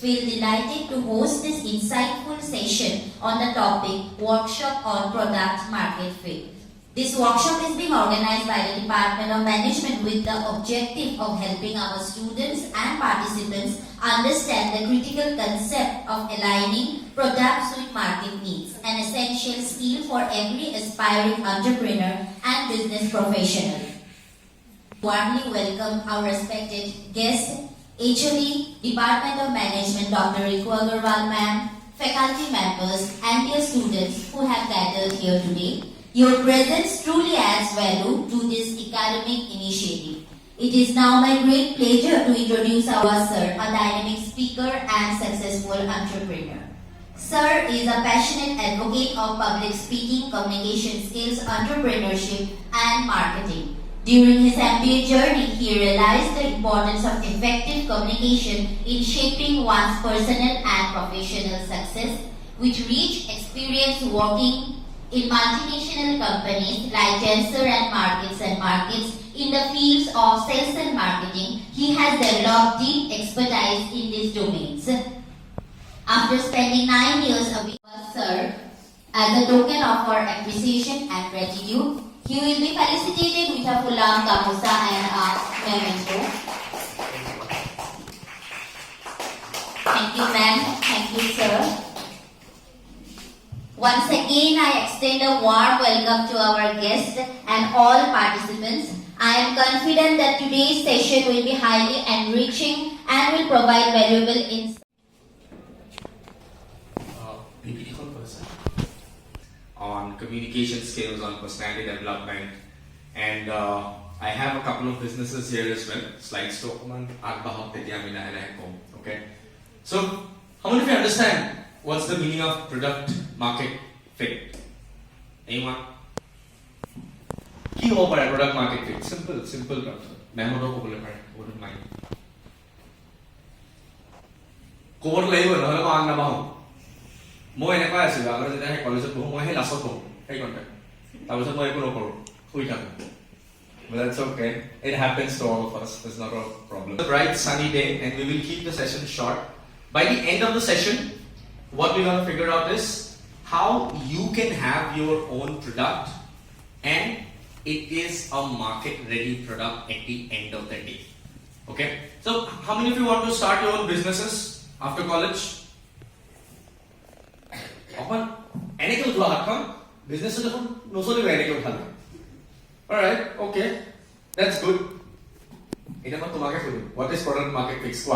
feel delighted to host this insightful session on the topic Workshop on Product Market Fit. This workshop is being organized by the Department of Management with the objective of helping our students and participants understand the critical concept of aligning products with market needs, an essential skill for every aspiring entrepreneur and business professional. Warmly welcome our respected guest, HOD, Department of Management, Dr. Riku Agarwal ma'am, faculty members and dear students who have gathered here today. Your presence truly adds value to this academic initiative. It is now my great pleasure to introduce our sir, a dynamic speaker and successful entrepreneur. Sir is a passionate advocate of public speaking, communication skills, entrepreneurship and marketing. During his MBA journey, he realized the importance of effective communication in shaping one's personal and professional success, with rich experience working in multinational companies like Tensor and Markets in the fields of sales and marketing. He has developed deep expertise in these domains. After spending 9 years with us, sir, as a token of our appreciation and gratitude, he will be felicitated with a Fulam Gamusa and a memento. Thank you, ma'am. Thank you, sir. Once again, I extend a warm welcome to our guests and all participants. I am confident that today's session will be highly enriching and will provide valuable insights. PPT on communication skills, on personality development, and I have a couple of businesses here as well. Slides to okay. So, how many of you understand what's the meaning of product market fit? Anyone? Key ho pada product market fit. Simple concept. Memo ko bole pare. Wouldn't mind. Cover layo na hala maang na baho. Mo ene kaya sila. Agar jeta hai college ko mo hai lasot ko. Hey contact. Tapos mo ay ko koro. Hui ka. But that's okay. It happens to all of us. It's not a problem. It's a bright sunny day, and we will keep the session short. By the end of the session, what we're going to figure out is how you can have your own product and it is a market ready product at the end of the day. Okay? So, how many of you want to start your own businesses after college? Open? Anything to happen? Businesses no so anything to Alright, okay. That's good. What is product market fit?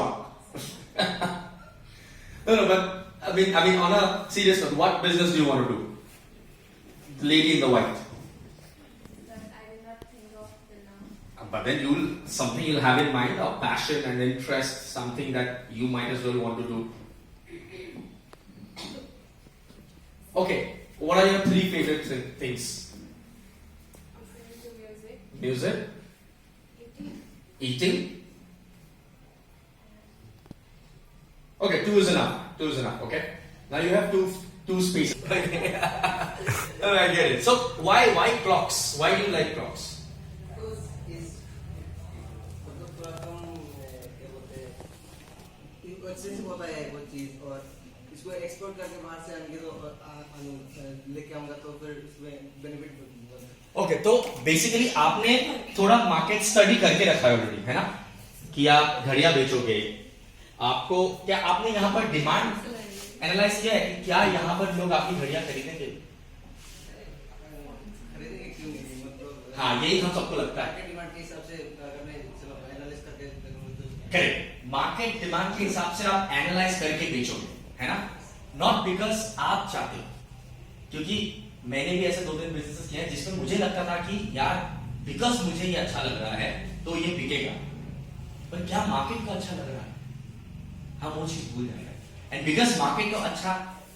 No, but I mean, on a serious note, what business do you want to do? The lady in the white. That I did not think of till now. But then you'll have in mind a passion and interest, something that you might as well want to do. Okay, what are your 3 favorite things? Listening to music. Music? Eating. Eating? Okay, 2 is enough. Okay. Now you have two spaces. Oh, I get it. So why clocks? Why do you like clocks? Because इसको export करके बाहर से आएंगे तो लेके आऊंगा तो फिर इसमें बेनिफिट होगा. Okay, तो बेसिकली आपने थोड़ा मार्केट स्टडी करके रखा है ऑलरेडी, है ना? कि आप घड़ियां बेचोगे. आपको क्या आपने यहाँ पर डिमांड एनालाइज किया है कि क्या यहाँ पर लोग आपकी घड़ियां खरीदेंगे? खरीदेंगे क्यों नहीं, मतलब हाँ, यही हम सबको लगता है. डिमांड के हिसाब से अगर मैं चलो एनालाइज करके करेक्ट. मार्केट डिमांड के हिसाब से आप एनालाइज करके बेचोगे, है ना? नॉट बिकॉज आप चाहते हो. क्योंकि मैंने भी ऐसे 2-3 बिजनेसेस किए हैं जिसमें मुझे लगता था कि यार बिकॉज मुझे ये अच्छा लग रहा है तो ये बिकेगा, पर क्या मार्केट को अच्छा लग रहा है? हम वो चीज भूल जाएंगे. एंड बिकॉज मार्केट को अच्छा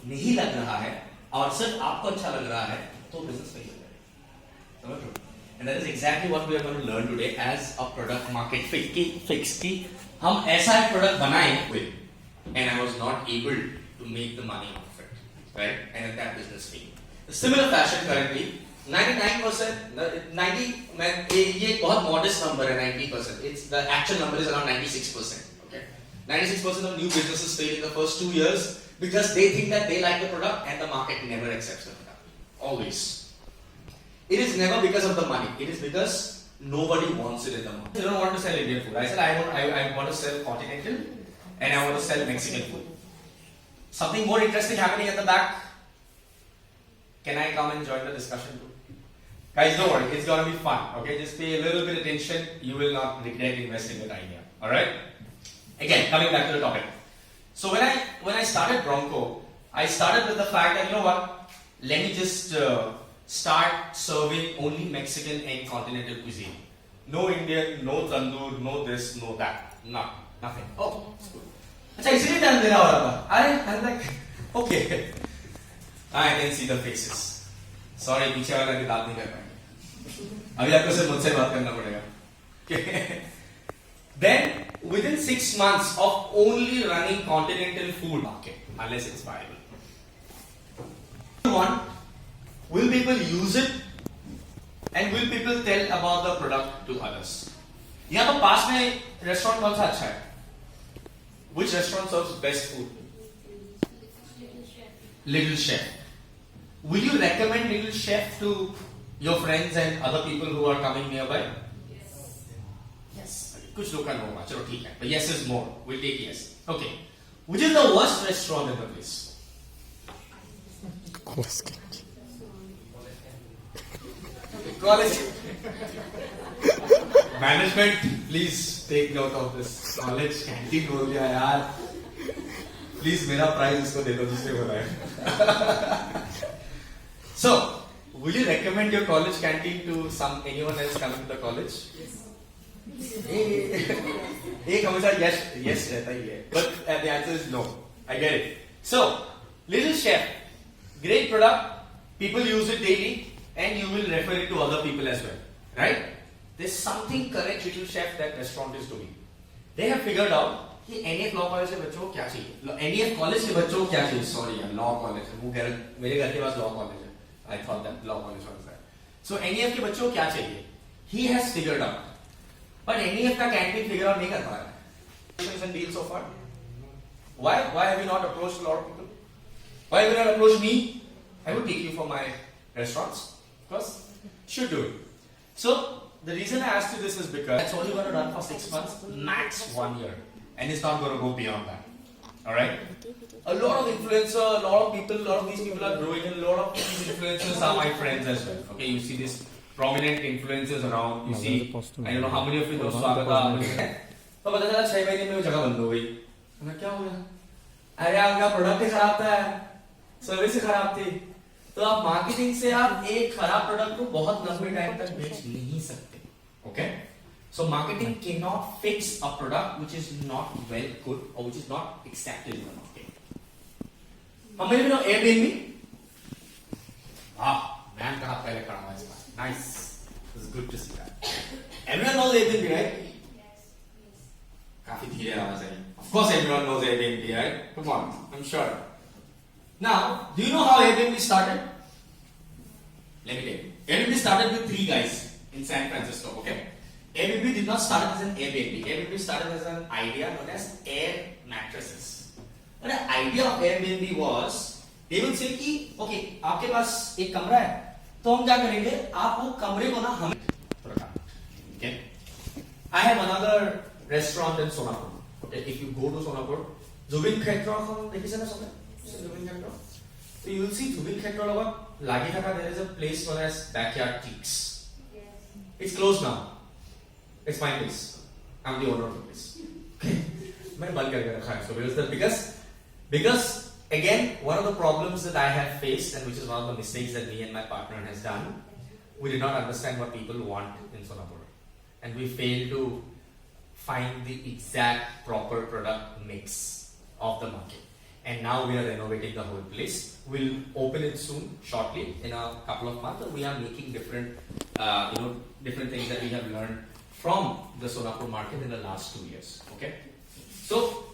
नहीं लग रहा है और सिर्फ आपको अच्छा लग रहा है तो बिजनेस फेल हो जाएगा. समझ लो. And that is exactly what we are going to learn today as a product market fix की हम ऐसा एक प्रोडक्ट बनाए with and I was not able to make the money of it, right? And that business fail. Similar fashion currently 99%, 90, ये बहुत modest number है 90%. It's the actual number is around 96%. Okay, 96% of new businesses fail in the first 2 years because they think that they like the product and the market never accepts the product. Always. It is never because of the money. It is because nobody wants it in the market. I don't want to sell Indian food. I said I want to sell continental and I want to sell Mexican food. Something more interesting happening at the back. Can I come and join the discussion too? Guys, don't worry. It's going to be fun. Okay, just pay a little bit attention. You will not regret investing your time here. All right. Again, coming back to the topic. So when I started Bronco, I started with the fact that, you know what, let me just start serving only Mexican and continental cuisine. No Indian, no tandoor, no this, no that. Nothing. Oh, it's good. अच्छा इसलिए ध्यान देना हो रहा था. I'm like, okay. I can see the faces. Sorry, पीछे वाला की बात नहीं कर पाएंगे. अभी आपको सिर्फ मुझसे बात करना पड़ेगा. Then, within 6 months of only running continental food market, unless it's viable. One, will people use it? And will people tell about the product to others? यहाँ तो पास में restaurant कौन सा अच्छा है? Which restaurant serves best food? Little Chef. Will you recommend Little Chef to your friends and other people who are coming nearby? Yes. कुछ लोग का no होगा, चलो ठीक है. But yes is more. We'll take yes. Okay. Which is the worst restaurant in the place? College. Management, please take note of this. College canteen बोल दिया यार. Please मेरा prize इसको दे दो जिससे हो रहा है. So, will you recommend your college canteen to anyone else coming to the college? Yes. एक हमेशा yes रहता ही है. But the answer is no. I get it. So, Little Chef, great product. People use it daily, and you will refer it to other people as well, right? There's something correct Little Chef that restaurant is doing. They have figured out कि NF Law College के बच्चों को क्या चाहिए. NF College के बच्चों को क्या चाहिए? Sorry यार, Law College. मेरे घर के पास Law College है. I thought that Law College was there. So NF के बच्चों को क्या चाहिए? He has figured out. But NF का canteen figure out नहीं कर पा रहा है. And deals so far. Why have you not approached a lot of people? Why have you not approached me? I would take you for my restaurants. Because should do it. So the reason I asked you this is because it's only going to run for 6 months, max 1 year, and it's not going to go beyond that. All right. A lot of influencers, a lot of these people are growing, and a lot of these influencers are my friends as well. Okay, you see these prominent influencers around. You see, I don't know how many of you know Swagata. तो पता चला 6 महीने में वो जगह बंद हो गई. मैं क्या हो गया? अरे आपका प्रोडक्ट ही खराब था, सर्विस ही खराब थी. तो आप मार्केटिंग से आप एक खराब प्रोडक्ट को बहुत लंबे टाइम तक बेच नहीं सकते. Okay? So marketing cannot fix a product which is not well good or which is not accepted in the market. How many of you know Airbnb? Man कहाँ पहले खड़ा हुआ इस बार. Nice. It's good to see that. Everyone knows Airbnb, right? काफी धीरे आवाज आई. Of course everyone knows Airbnb, right? Come on, I'm sure. Now, do you know how Airbnb started? Let me tell you. Airbnb started with 3 guys in San Francisco, okay? Airbnb did not start as an Airbnb. Airbnb started as an idea known as air mattresses. And the idea of Airbnb was, they will say कि, okay, आपके पास एक कमरा है, तो हम क्या करेंगे? आप वो कमरे को ना हमें okay? I have another restaurant in Sonapur. Okay, if you go to Sonapur, Zubin Khetra, देखिए ना Sonapur? Zubin Khetra. So you will see Zubin Khetra over Lagi Thaka. There is a place known as Backyard Teaks. Yes. It's closed now. It's my place. I'm the owner of the place. Okay. मैंने बंद करके रखा है. So because again, one of the problems that I have faced, and which is one of the mistakes that me and my partner has done, we did not understand what people want in Sonapur, and we failed to find the exact proper product mix of the market. And now we are renovating the whole place. We'll open it soon, shortly, in a couple of months. We are making different things that we have learned from the Sonapur market in the last 2 years. Okay, so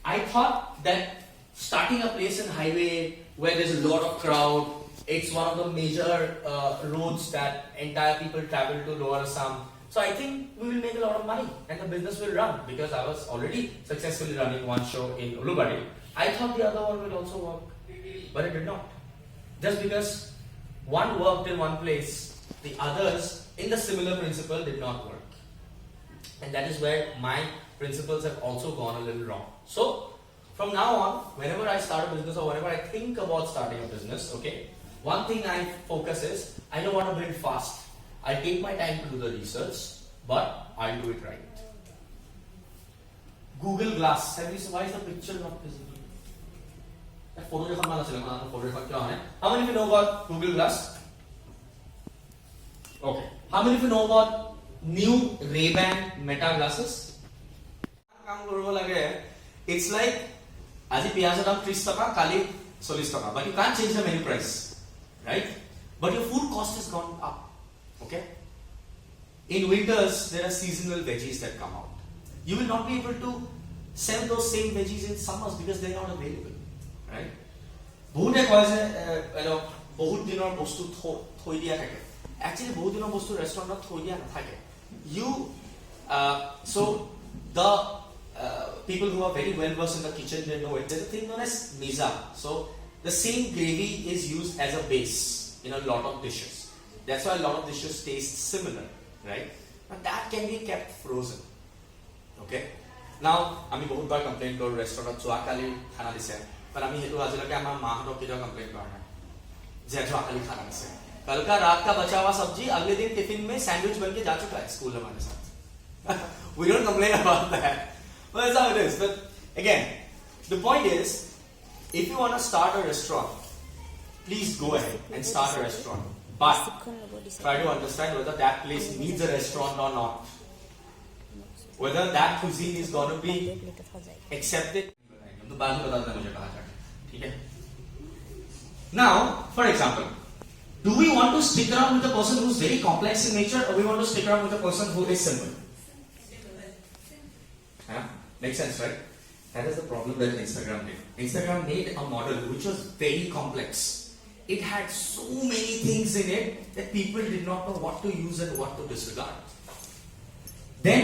I thought that starting a place in highway where there's a lot of crowd, it's one of the major roads that entire people travel to Lower Assam. So I think we will make a lot of money and the business will run because I was already successfully running one show in Ulubari. I thought the other one will also work, but it did not. Just because one worked in one place, the others in the similar principle did not work. And that is where my principles have also gone a little wrong. So from now on, whenever I start a business or whenever I think about starting a business, okay, one thing I focus is, I don't want to build fast. I take my time to do the research, but I'll do it right. Google Glass. Have you seen, why is the picture not visible? That photo How many of you know about Google Glass? Okay. How many of you know about new Ray-Ban Meta glasses? It's like Aji piyazar dam 30 taka, kali 40 taka, but you can't change the menu price, right? But your food cost has gone up. Okay? In winters, there are seasonal veggies that come out. You will not be able to sell those same veggies in summers because they are not available. Right? বহুত দিনৰ বস্তু থৈ দিয়া থাকে actually বহুত দিনৰ বস্তু ৰেষ্টুৰেণ্টত থৈ দিয়া নাথাকে you so the people who are very well versed in the kitchen, they know it. There's a thing known as miza. So the same gravy is used as a base in a lot of dishes. That's why a lot of dishes taste similar, right? But that can be kept frozen. Okay? Now, আমি বহুতবাৰ complain কৰো ৰেষ্টুৰেণ্টত যোৱাকালি খানা দিছে, but আমি হেতু আজিলৈকে আমাৰ মাহঁতক কেতিয়াও কমপ্লেইন কৰা নাই যে যোৱাকালি খানা দিছে। कल का रात का बचा हुआ सब्जी अगले दिन टिफिन में सैंडविच बन के जा चुका है स्कूल हमारे साथ। We don't complain about that. Well, that's how it is. But again, the point is, if you want to start a restaurant, please go ahead and start a restaurant. But try to understand whether that place needs a restaurant or not. Whether that cuisine is going to be accepted. Now, for example, do we want to stick around with a person who is very complex in nature, or we want to stick around with a person who is simple? Makes sense, right? That is the problem that Instagram did. Instagram made a model which was very complex. It had so many things in it that people did not know what to use and what to disregard. Then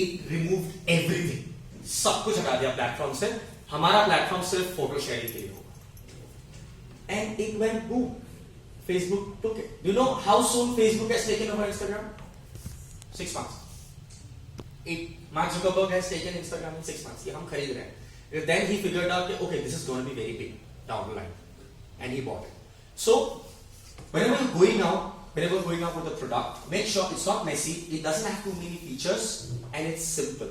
it removed everything. सब कुछ हटा दिया platform से. हमारा platform सिर्फ photo sharing के लिए होगा. And it went boom. Facebook took it. Do you know how soon Facebook has taken over Instagram? 6 months. Mark Zuckerberg has taken Instagram in 6 months. ये हम खरीद रहे हैं. Then he figured out that okay, this is going to be very big down the line, and he bought it. So whenever you're going out with a product, make sure it's not messy. It doesn't have too many features, and it's simple.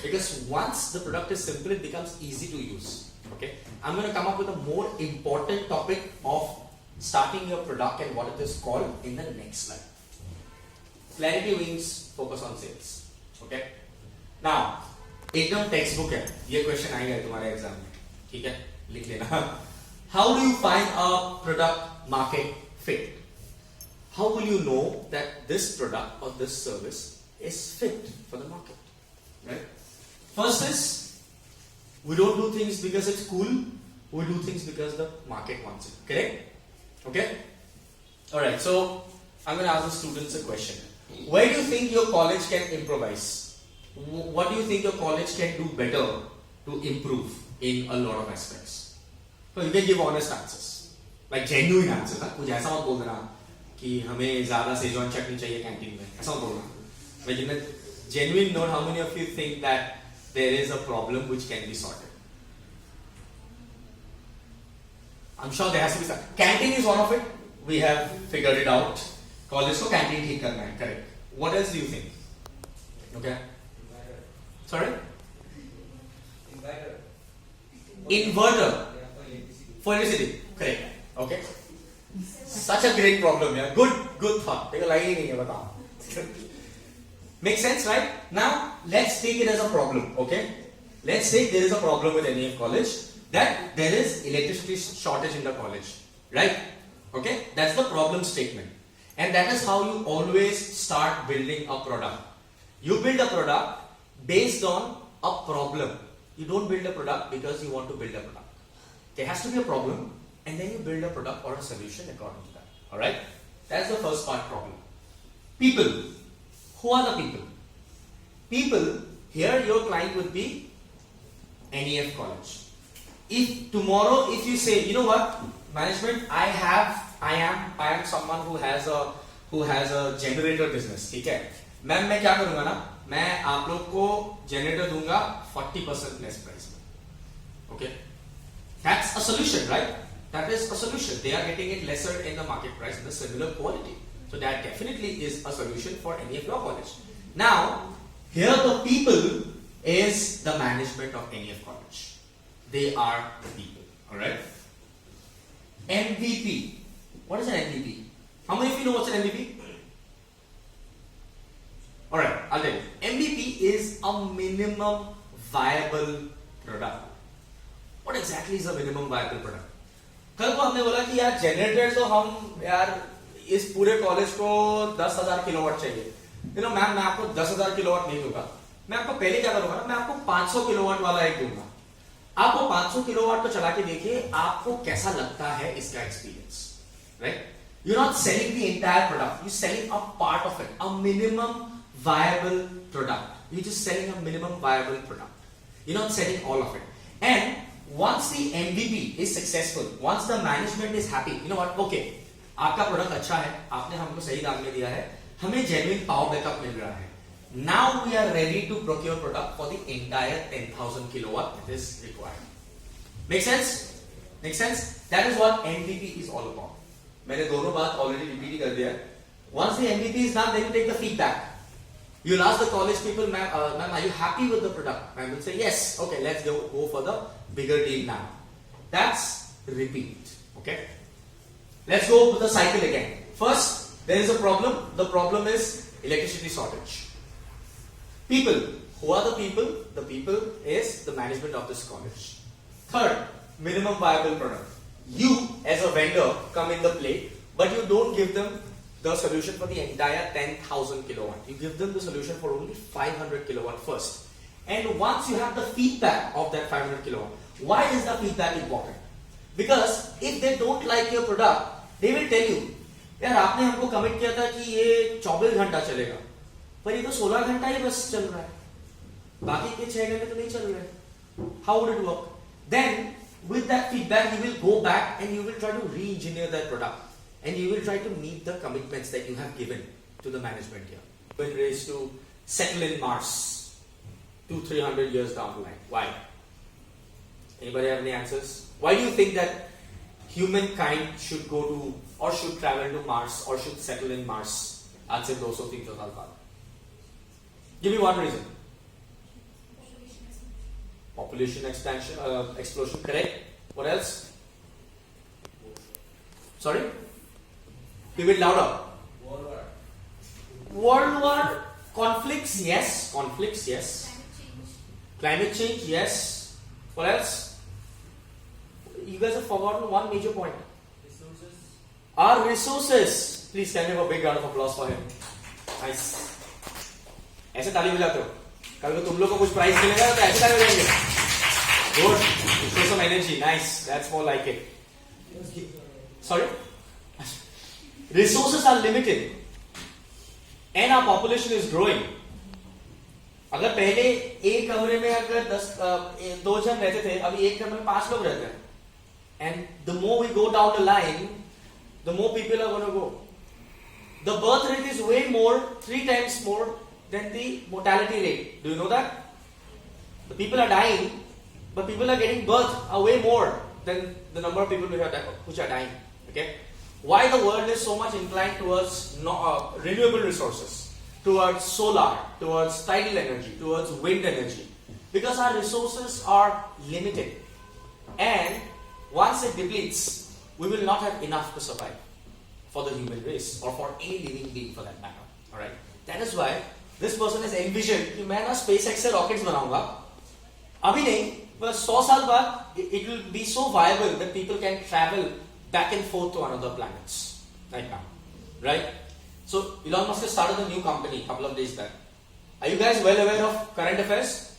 Because once the product is simple, it becomes easy to use. Okay, I'm going to come up with a more important topic of starting your product and what it is called in the next slide. Clarity wings focus on sales. Okay. Now, एकदम text book है. ये question आएगा तुम्हारे exam में. ठीक है, लिख लेना. How do you find a product market fit? How will you know that this product or this service is fit for the market? Right? First is, we don't do things because it's cool. We do things because the market wants it. Correct? Okay? Alright, so I'm going to ask the students a question. Where do you think your college can improvise? What do you think your college can do better to improve in a lot of aspects? So you can give honest answers. Like genuine answers. कुछ ऐसा मत बोल देना कि हमें ज़्यादा सेजवान चटनी चाहिए canteen में. ऐसा मत बोलना. But in a genuine note, how many of you think that there is a problem which can be sorted? I'm sure there has to be some. Canteen is one of it. We have figured it out. College को canteen ठीक करना है. Correct. What else do you think? Okay. Sorry? Inverter. For electricity. Correct. Okay. Such a great problem, yeah. Good thought. Take a line in here, batao. Makes sense, right? Now, let's take it as a problem, okay? Let's say there is a problem with any college, that there is electricity shortage in the college, right? Okay? That's the problem statement. And that is how you always start building a product. You build a product based on a problem. You don't build a product because you want to build a product. There has to be a problem, and then you build a product or a solution according to that. Alright? That's the first part, problem. People. who are the people? People, here your client would be NEF College. If tomorrow, if you say, you know what, management, I am someone who has a generator business, ठीक है? Ma'am मैं क्या करूँगा ना? मैं आप लोग को generator दूँगा 40% less price में. Okay? That's a solution, right? That is a solution. They are getting it lesser in the market price in the similar quality. So that definitely is a solution for NEF Law College. Now, here the people is the management of NEF College. They are the people. Alright? MVP. What is an MVP? How many of you know what's an MVP? Alright, I'll tell you. MVP is a minimum viable product. What exactly is a minimum viable product? कल को हमने बोला कि यार generator तो हम यार इस पूरे कॉलेज को 10,000 किलोवाट चाहिए. मैम मैं आपको 10,000 किलोवाट नहीं दूंगा. मैं आपको पहले क्या करूंगा ना, मैं आपको 500 किलोवाट वाला एक दूंगा. आप वो 500 किलोवाट को चला के देखिए आपको कैसा लगता है इसका experience. Right? You're not selling the entire product. You're selling a part of it, a minimum viable product. You're just selling a minimum viable product. You're not selling all of it. And once the MVP is successful, once the management is happy, you know what? Okay, आपका product अच्छा है, आपने हमको सही दाम में दिया है, हमें genuine power backup मिल रहा है. Now we are ready to procure product for the entire 10,000 kilowatt that is required. Make sense? Make sense? That is what MVP is all about. मैंने दोनों बात already repeat कर दिया. Once the MVP is done, then you take the feedback. You'll ask the college people, ma'am, are you happy with the product? Ma'am will say, yes. Okay, let's go for the bigger deal now. That's repeat. Okay? Let's go with the cycle again. First, there is a problem. The problem is electricity shortage. People. Who are the people? The people is the management of this college. Third, minimum viable product. You, as a vendor, come in the play, but you don't give them the solution for the entire 10,000 kilowatt. You give them the solution for only 500 kilowatt first. And once you have the feedback of that 500 kilowatt, why is the feedback important? Because if they don't like your product, they will tell you, यार आपने हमको commit किया था कि ये 24 घंटा चलेगा, पर ये तो 16 घंटा ही बस चल रहा है, बाकी के 6 घंटे तो नहीं चल रहे. How would it work? Then, with that feedback, you will go back and you will try to re-engineer that product. And you will try to meet the commitments that you have given to the management here. When raised to settle in Mars 200-300 years down the line. Why? Anybody have any answers? Why do you think that humankind should go to or should travel to Mars or should settle in Mars? आज से 200-300 साल बाद. Give me one reason. Population expansion, explosion. Correct. What else? Sorry. Give it louder. World war. Conflicts, yes. Conflicts, yes. Climate change, yes. What else? You guys have forgotten one major point. Resources. Our resources. Please can you have a big round of applause for him. Nice. ऐसे ताली बजाते हो. कल को तुम लोग को कुछ प्राइज मिलेगा तो ऐसे ताली बजाएंगे. Good. Show some energy. Nice. That's more like it. Sorry. Resources are limited and our population is growing. अगर पहले एक कमरे में अगर 2 जन रहते थे, अभी एक कमरे में 5 लोग रहते हैं. And the more we go down the line, the more people are going to go. The birth rate is way more, 3 times more than the mortality rate. Do you know that? The people are dying, but people are getting birth are way more than the number of people which are dying. Okay? Why the world is so much inclined towards renewable resources, towards solar, towards tidal energy, towards wind energy? Because our resources are limited. And once it depletes, we will not have enough to survive for the human race or for any living being for that matter. Alright? That is why this person has envisioned कि मैं ना SpaceX से rockets बनाऊंगा. अभी नहीं, but 100 साल बाद it will be so viable that people can travel back and forth to another planets right now, right? So Elon Musk has started a new company a couple of days back. Are you guys well aware of current affairs?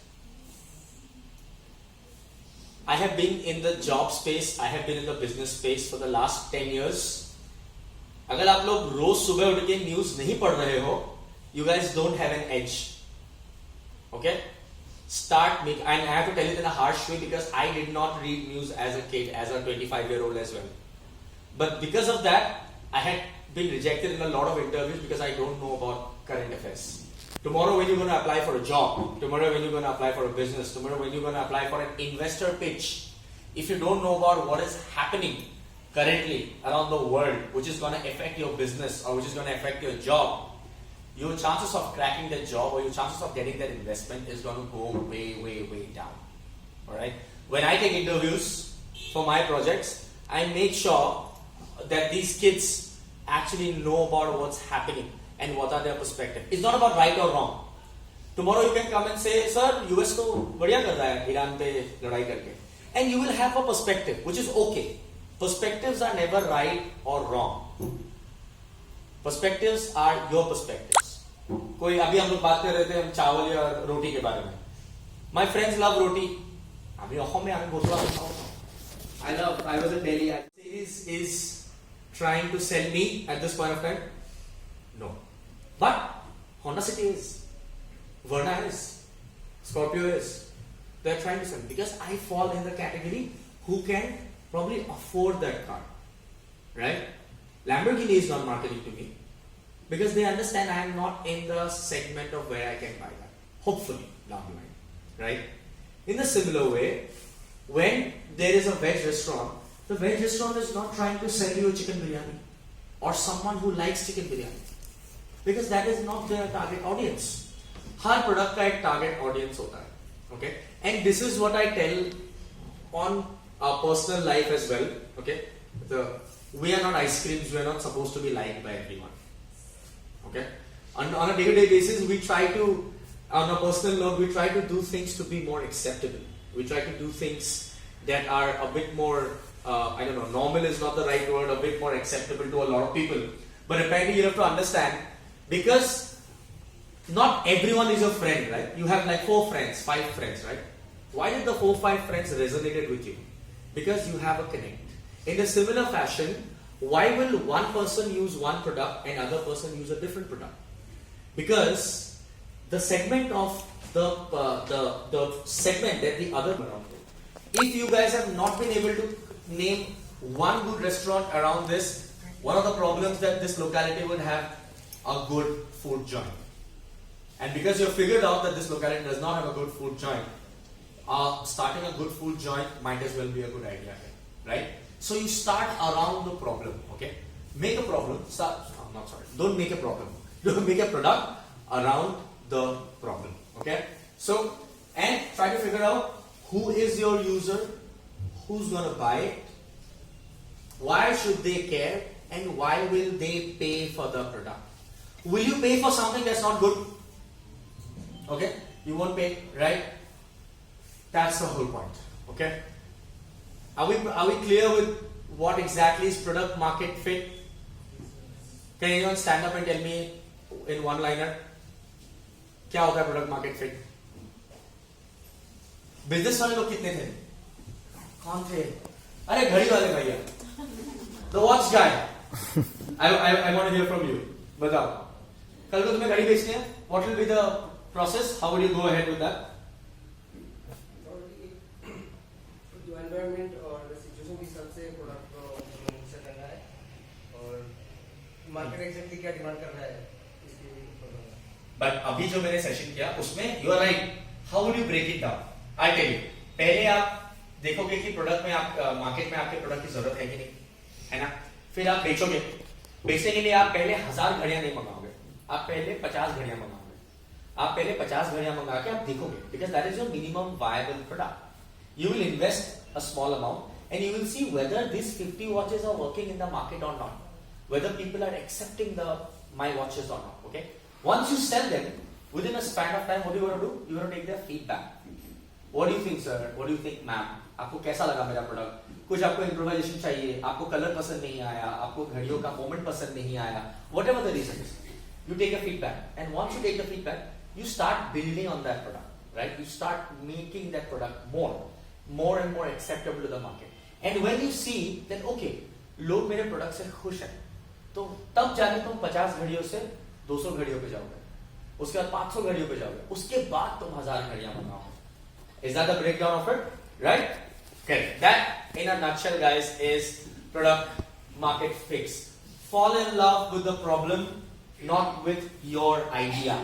I have been in the job space, I have been in the business space for the last 10 years. अगर आप लोग रोज सुबह उठ के news नहीं पढ़ रहे हो, you guys don't have an edge. Okay? Start make, and I have to tell it in a harsh way because I did not read news as a kid, as a 25-year-old as well. But because of that, I had been rejected in a lot of interviews because I don't know about current affairs. Tomorrow when you're going to apply for a job, tomorrow when you're going to apply for a business, tomorrow when you're going to apply for an investor pitch, if you don't know about what is happening currently around the world, which is going to affect your business or which is going to affect your job, your chances of cracking that job or your chances of getting that investment is going to go way, way, way down. Alright? When I take interviews for my projects, I make sure that these kids actually know about what's happening and what are their perspective. It's not about right or wrong. Tomorrow you can come and say, sir, US तो बढ़िया कर रहा है Iran पे लड़ाई करके. And you will have a perspective, which is okay. Perspectives are never right or wrong. Perspectives are your perspectives. कोई अभी हम लोग बात कर रहे थे हम चावल या रोटी के बारे में. My friends love roti. अभी अखों में आने बोतला खाओ. I was in Delhi. Is trying to sell me at this point of time? No. But Honda City is, Verna is, Scorpio is. They are trying to sell me because I fall in the category who can probably afford that car. Right? Lamborghini is not marketing to me because they understand I am not in the segment of where I can buy that. Hopefully down the line. Right? In a similar way, when there is a veg restaurant, the veg restaurant is not trying to sell you a chicken biryani or someone who likes chicken biryani because that is not their target audience. Her product का एक target audience होता है. Okay? And this is what I tell on our personal life as well. Okay? We are not ice creams. We are not supposed to be liked by everyone. Okay? On a day-to-day basis, we try to, on a personal note, we try to do things to be more acceptable. We try to do things that are a bit more, I don't know, normal is not the right word, a bit more acceptable to a lot of people. But apparently you have to understand, because not everyone is your friend, right? You have like 4 friends, 5 friends, right? Why did the 4, 5 friends resonated with you? Because you have a connect. In a similar fashion, why will one person use one product and other person use a different product? Because the segment of the segment that the other belongs to. If you guys have not been able to name one good restaurant around this, one of the problems that this locality would have, a good food joint. And because you have figured out that this locality does not have a good food joint, starting a good food joint might as well be a good idea, right? So you start around the problem, okay? Make a problem, don't make a problem. Don't make a product around the problem, okay? So, and try to figure out who is your user, who's gonna buy it, why should they care, and why will they pay for the product. Will you pay for something that's not good? Okay? You won't pay, right? That's the whole point, okay? Are we clear with what exactly is product market fit? Can anyone stand up and tell me in one liner? क्या होता है product market fit? Business वाले लोग कितने थे? कौन थे? अरे घड़ी वाले भैया. The watch guy. I want to hear from you. बताओ. कल को तुम्हें घड़ी बेचनी है? What will be the process? How would you go ahead with that? जो environment और situation के हिसाब से product को से करना है और market exactly क्या demand कर रहा है इसके ऊपर. But अभी जो मैंने सेशन किया उसमें you are right. How would you break it down? I tell you. पहले आप देखोगे कि प्रोडक्ट में आप मार्केट में आपके प्रोडक्ट की जरूरत है कि नहीं, है ना? फिर आप बेचोगे. बेचने के लिए आप पहले 1000 घड़ियां नहीं मंगाओगे, आप पहले 50 घड़ियां मंगाओगे. आप पहले 50 घड़ियां मंगा के आप देखोगे, because that is your minimum viable product. You will invest a small amount and you will see whether these 50 watches are working in the market or not, whether people are accepting my watches or not. Okay? Once you sell them, within a span of time, what do you want to do? You want to take their feedback. What do you think, sir? What do you think, ma'am? आपको कैसा लगा मेरा product? कुछ आपको improvisation चाहिए, आपको colour पसंद नहीं आया, आपको घड़ियों का मोमेंट पसंद नहीं आया, whatever the reason is, you take a feedback, and once you take the feedback, you start building on that product, right? You start making that product more and more acceptable to the market. And when you see that okay, लोग मेरे product से खुश हैं, तो तब जाके तुम 50 घड़ियों से 200 घड़ियों पे जाओगे, उसके बाद 500 घड़ियों पे जाओगे, उसके बाद तुम 1000 घड़ियां बनाओ. Is that the breakdown of it? Right? Okay. That in a nutshell, guys, is product market fix. Fall in love with the problem, not with your idea.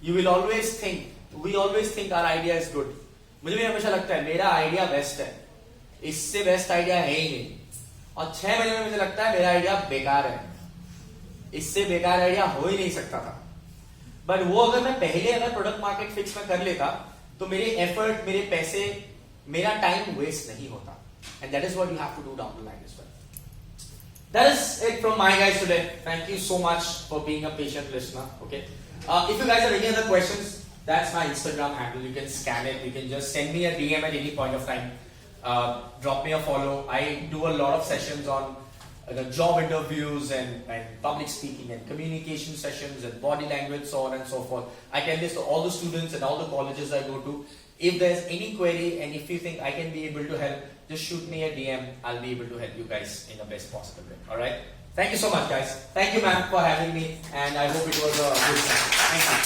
You will always think, we always think our idea is good. मुझे भी हमेशा लगता है मेरा idea best है, इससे best idea है ही नहीं. और 6 महीने में मुझे लगता है मेरा आइडिया बेकार है, इससे बेकार आइडिया हो ही नहीं सकता था. बट वो अगर मैं पहले अगर प्रोडक्ट मार्केट फिक्स में कर लेता तो मेरे एफर्ट, मेरे पैसे, मेरा टाइम वेस्ट नहीं होता. And that is what you have to do down the line as well. That is it from my guys today. Thank you so much for being a patient listener. Okay. If you guys have any other questions, that's my Instagram handle. You can scan it. You can just send me a DM at any point of time. Drop me a follow. I do a lot of sessions on the job interviews and public speaking and communication sessions and body language, so on and so forth. I tell this to all the students and all the colleges I go to. If there's any query and if you think I can be able to help, just shoot me a DM. I'll be able to help you guys in the best possible way. Alright? Thank you so much, guys. Thank you, ma'am, for having me. And I hope it was a good time. Thank you.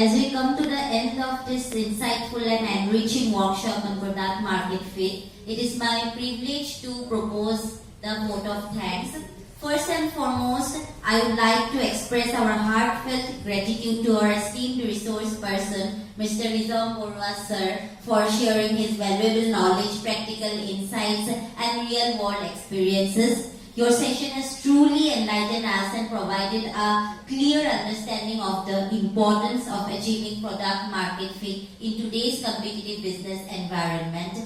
As we come to the end of this insightful and enriching workshop on product market fit, it is my privilege to propose the vote of thanks. First and foremost, I would like to express our heartfelt gratitude to our esteemed resource person, Mr. Rizwan Borua sir, for sharing his valuable knowledge, practical insights and real-world experiences. Your session has truly enlightened us and provided a clear understanding of the importance of achieving product market fit in today's competitive business environment.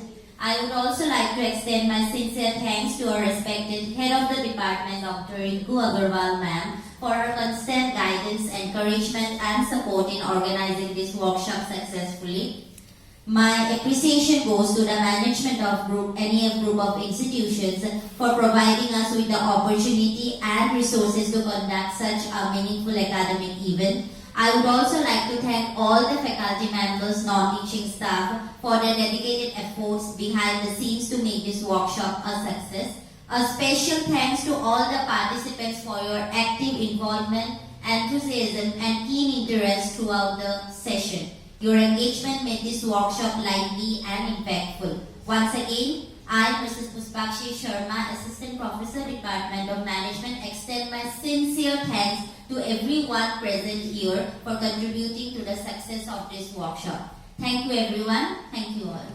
I would also like to extend my sincere thanks to our respected Head of the Department, Dr. Rinku Agarwal ma'am, for her constant guidance, encouragement and support in organizing this workshop successfully. My appreciation goes to the management of NEF Group of Institutions for providing us with the opportunity and resources to conduct such a meaningful academic event. I would also like to thank all the faculty members, non-teaching staff for their dedicated efforts behind the scenes to make this workshop a success. A special thanks to all the participants for your active involvement, enthusiasm and keen interest throughout the session. Your engagement made this workshop lively and impactful. Once again, I, Mrs. Puspakshi Sharma, Assistant Professor, Department of Management, extend my sincere thanks to everyone present here for contributing to the success of this workshop. Thank you everyone. Thank you all.